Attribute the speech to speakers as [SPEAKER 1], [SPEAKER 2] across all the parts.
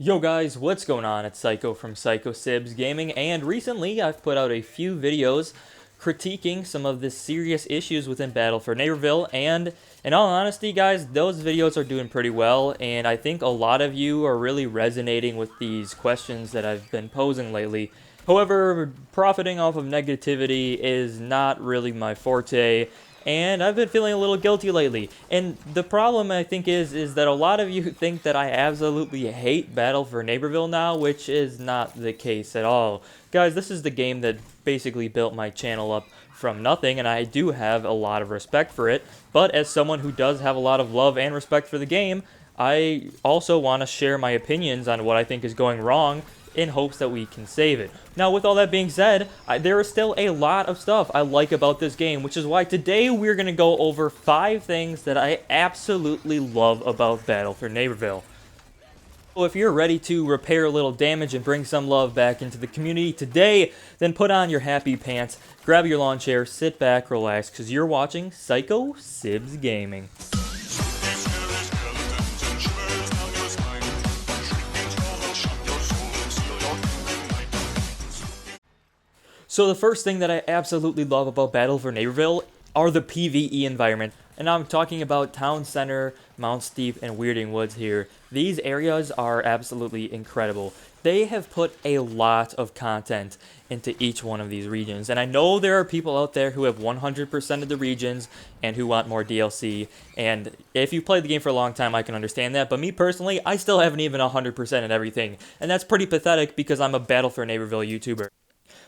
[SPEAKER 1] Yo guys, what's going on? It's Psycho from Psycho Sibs Gaming, and recently I've put out a few videos critiquing some of the serious issues within Battle for Neighborville, and in all honesty guys, those videos are doing pretty well, and I think a lot of you are really resonating with these questions that I've been posing lately. However, profiting off of negativity is not really my forte, and I've been feeling a little guilty lately. And the problem I think is that a lot of you think that I absolutely hate Battle for Neighborville now, which is not the case at all. Guys, this is the game that basically built my channel up from nothing, and I do have a lot of respect for it. But as someone who does have a lot of love and respect for the game, I also want to share my opinions on what I think is going wrong in hopes that we can save it. Now, with all that being said, there is still a lot of stuff I like about this game, which is why today we're going to go over 5 things that I absolutely love about Battle for Neighborville. So if you're ready to repair a little damage and bring some love back into the community today, then put on your happy pants, grab your lawn chair, sit back, relax, because you're watching Psycho Sibs Gaming. So the first thing that I absolutely love about Battle for Neighborville are the PvE environment. And I'm talking about Town Center, Mount Steep, and Weirding Woods here. These areas are absolutely incredible. They have put a lot of content into each one of these regions. And I know there are people out there who have 100% of the regions and who want more DLC. And if you've played the game for a long time, I can understand that. But me personally, I still haven't even 100% of everything. And that's pretty pathetic because I'm a Battle for Neighborville YouTuber.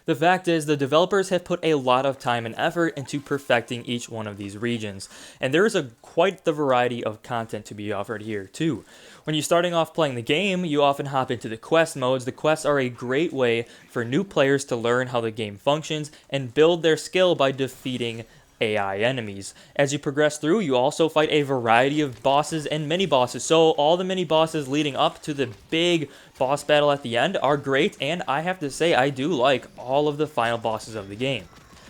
[SPEAKER 1] The fact is, the developers have put a lot of time and effort into perfecting each one of these regions, and there is quite the variety of content to be offered here too. When you're starting off playing the game, you often hop into the quest modes. The quests are a great way for new players to learn how the game functions and build their skill by defeating AI enemies. As you progress through, you also fight a variety of bosses and mini-bosses. So all the mini-bosses leading up to the big boss battle at the end are great, and I have to say I do like all of the final bosses of the game.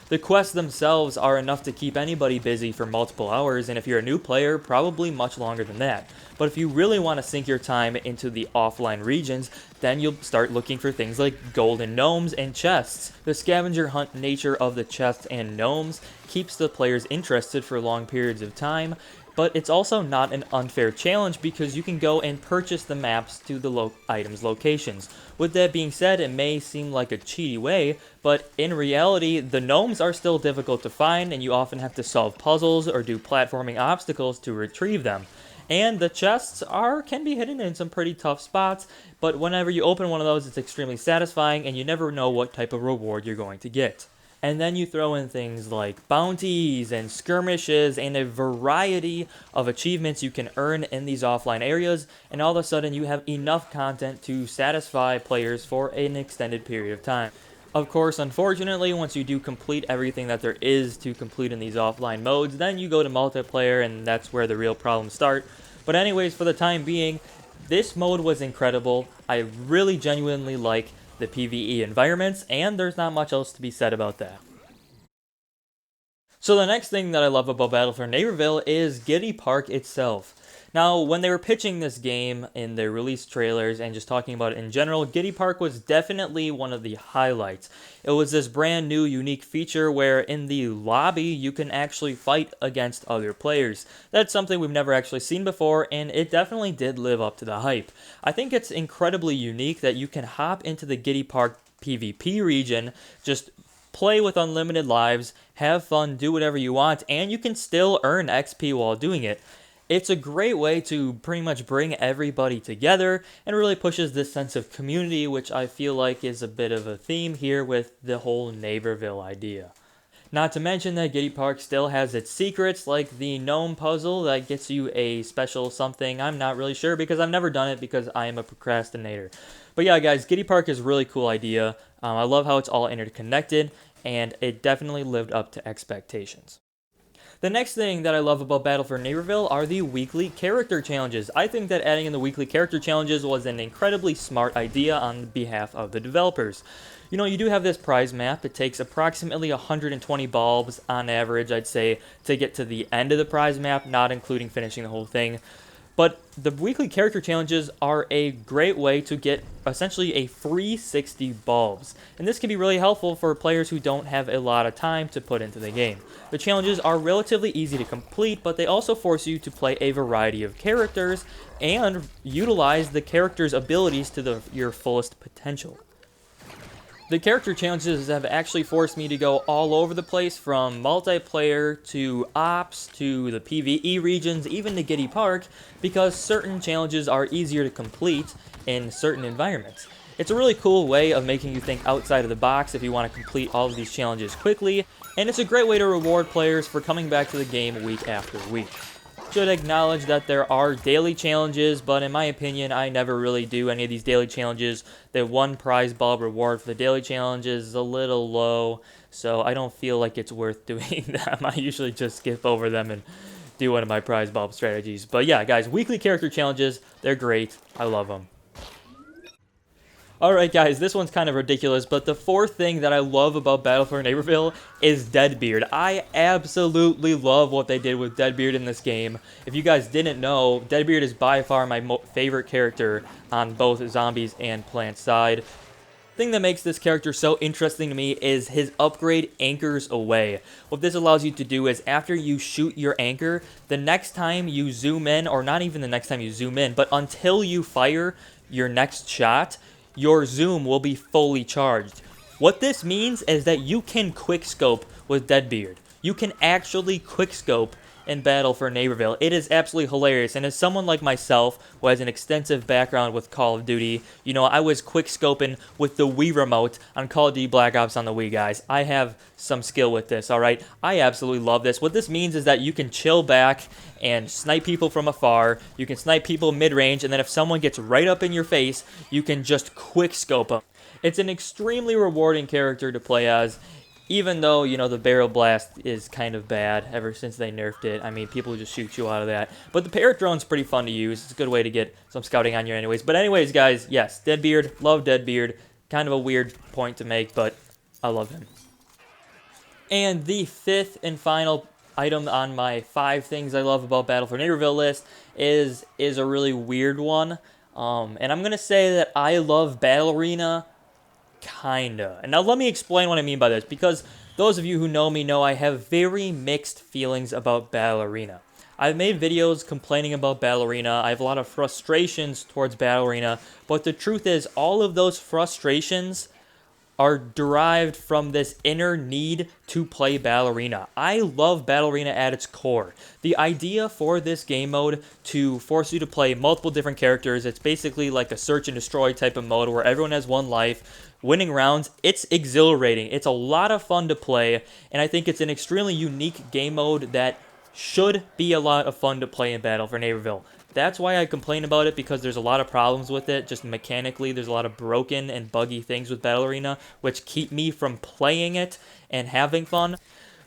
[SPEAKER 1] The quests themselves are enough to keep anybody busy for multiple hours, and if you're a new player, probably much longer than that. But if you really want to sink your time into the offline regions, then you'll start looking for things like golden gnomes and chests. The scavenger hunt nature of the chests and gnomes keeps the players interested for long periods of time, but it's also not an unfair challenge because you can go and purchase the maps to the items' locations. With that being said, it may seem like a cheaty way, but in reality, the gnomes are still difficult to find, and you often have to solve puzzles or do platforming obstacles to retrieve them. And the chests can be hidden in some pretty tough spots, but whenever you open one of those, it's extremely satisfying, and you never know what type of reward you're going to get. And then you throw in things like bounties and skirmishes and a variety of achievements you can earn in these offline areas, and all of a sudden you have enough content to satisfy players for an extended period of time. Of course, unfortunately, once you do complete everything that there is to complete in these offline modes, then you go to multiplayer, and that's where the real problems start. But anyways, for the time being, this mode was incredible. I really genuinely like the PvE environments, and there's not much else to be said about that. So the next thing that I love about Battle for Neighborville is Giddy Park itself. Now, when they were pitching this game in their release trailers and just talking about it in general, Giddy Park was definitely one of the highlights. It was this brand new unique feature where in the lobby you can actually fight against other players. That's something we've never actually seen before, and it definitely did live up to the hype. I think it's incredibly unique that you can hop into the Giddy Park PvP region, just play with unlimited lives, have fun, do whatever you want, and you can still earn XP while doing it. It's a great way to pretty much bring everybody together and really pushes this sense of community, which I feel like is a bit of a theme here with the whole Neighborville idea. Not to mention that Giddy Park still has its secrets, like the gnome puzzle that gets you a special something. I'm not really sure because I've never done it because I am a procrastinator. But yeah, guys, Giddy Park is a really cool idea. I love how it's all interconnected, and it definitely lived up to expectations. The next thing that I love about Battle for Neighborville are the weekly character challenges. I think that adding in the weekly character challenges was an incredibly smart idea on behalf of the developers. You know, you do have this prize map. It takes approximately 120 bulbs on average, I'd say, to get to the end of the prize map, not including finishing the whole thing. But the weekly character challenges are a great way to get essentially a free 60 bulbs. And this can be really helpful for players who don't have a lot of time to put into the game. The challenges are relatively easy to complete, but they also force you to play a variety of characters and utilize the character's abilities to your fullest potential. The character challenges have actually forced me to go all over the place, from multiplayer to ops to the PvE regions, even to Giddy Park, because certain challenges are easier to complete in certain environments. It's a really cool way of making you think outside of the box if you want to complete all of these challenges quickly, and it's a great way to reward players for coming back to the game week after week. Should acknowledge that there are daily challenges, but in my opinion, I never really do any of these daily challenges. The one prize bulb reward for the daily challenges is a little low, so I don't feel like it's worth doing them. I usually just skip over them and do one of my prize bulb strategies. But yeah, guys, weekly character challenges, they're great. I love them. Alright guys, this one's kind of ridiculous, but the fourth thing that I love about Battle for Neighborville is Deadbeard. I absolutely love what they did with Deadbeard in this game. If you guys didn't know, Deadbeard is by far my favorite character on both zombies and plant side. The thing that makes this character so interesting to me is his upgrade anchors away. What this allows you to do is after you shoot your anchor, the next time you zoom in, or not even the next time you zoom in, but until you fire your next shot, your zoom will be fully charged. What this means is that you can quickscope with Deadbeard. You can actually quickscope in Battle for Neighborville. It is absolutely hilarious, and as someone like myself who has an extensive background with Call of Duty, you know, I was quickscoping with the Wii remote on Call of Duty Black Ops on the Wii, guys. I have some skill with this, alright? I absolutely love this. What this means is that you can chill back and snipe people from afar, you can snipe people mid-range, and then if someone gets right up in your face, you can just quickscope them. It's an extremely rewarding character to play as, even though, you know, the barrel blast is kind of bad ever since they nerfed it. I mean, people just shoot you out of that. But the parrot drone's pretty fun to use. It's a good way to get some scouting on you anyways. But anyways, guys, yes, Deadbeard, love Deadbeard. Kind of a weird point to make, but I love him. And the fifth and final item on my 5 things I love about Battle for Neighborville list is a really weird one. And I'm going to say that I love Battle Arena, kinda. And now let me explain what I mean by this, because those of you who know me know I have very mixed feelings about Battle Arena. I've made videos complaining about Battle Arena. I have a lot of frustrations towards Battle Arena, but the truth is all of those frustrations are derived from this inner need to play Battle Arena. I love Battle Arena at its core. The idea for this game mode to force you to play multiple different characters, it's basically like a search and destroy type of mode where everyone has one life, winning rounds, it's exhilarating. It's a lot of fun to play, and I think it's an extremely unique game mode that should be a lot of fun to play in Battle for Neighborville. That's why I complain about it, because there's a lot of problems with it, just mechanically. There's a lot of broken and buggy things with Battle Arena, which keep me from playing it and having fun.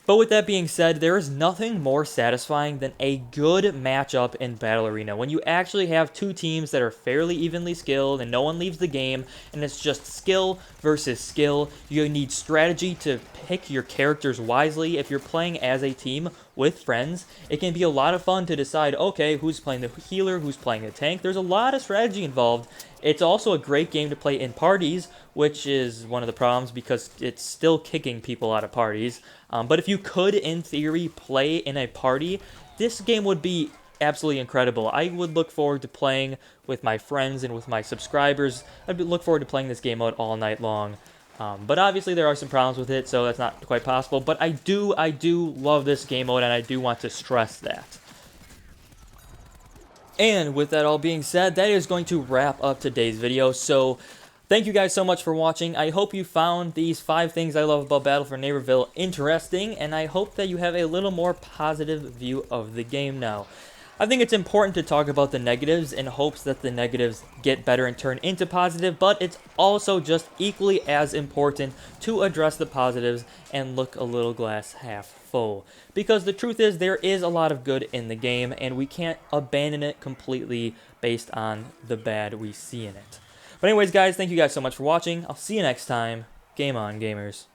[SPEAKER 1] But with that being said, there is nothing more satisfying than a good matchup in Battle Arena. When you actually have two teams that are fairly evenly skilled and no one leaves the game, and it's just skill versus skill. You need strategy to pick your characters wisely. If you're playing as a team with friends, it can be a lot of fun to decide, okay, who's playing the healer, who's playing the tank. There's a lot of strategy involved. It's also a great game to play in parties, which is one of the problems because it's still kicking people out of parties. But if you could, in theory, play in a party, this game would be absolutely incredible. I would look forward to playing with my friends and with my subscribers. I'd look forward to playing this game out all night long. But obviously there are some problems with it, so that's not quite possible. But I do love this game mode, and I do want to stress that. And with that all being said, that is going to wrap up today's video. So thank you guys so much for watching. I hope you found these 5 things I love about Battle for Neighborville interesting, and I hope that you have a little more positive view of the game now. I think it's important to talk about the negatives in hopes that the negatives get better and turn into positive, but it's also just equally as important to address the positives and look a little glass half full. Because the truth is, there is a lot of good in the game, and we can't abandon it completely based on the bad we see in it. But anyways, guys, thank you guys so much for watching. I'll see you next time. Game on, gamers.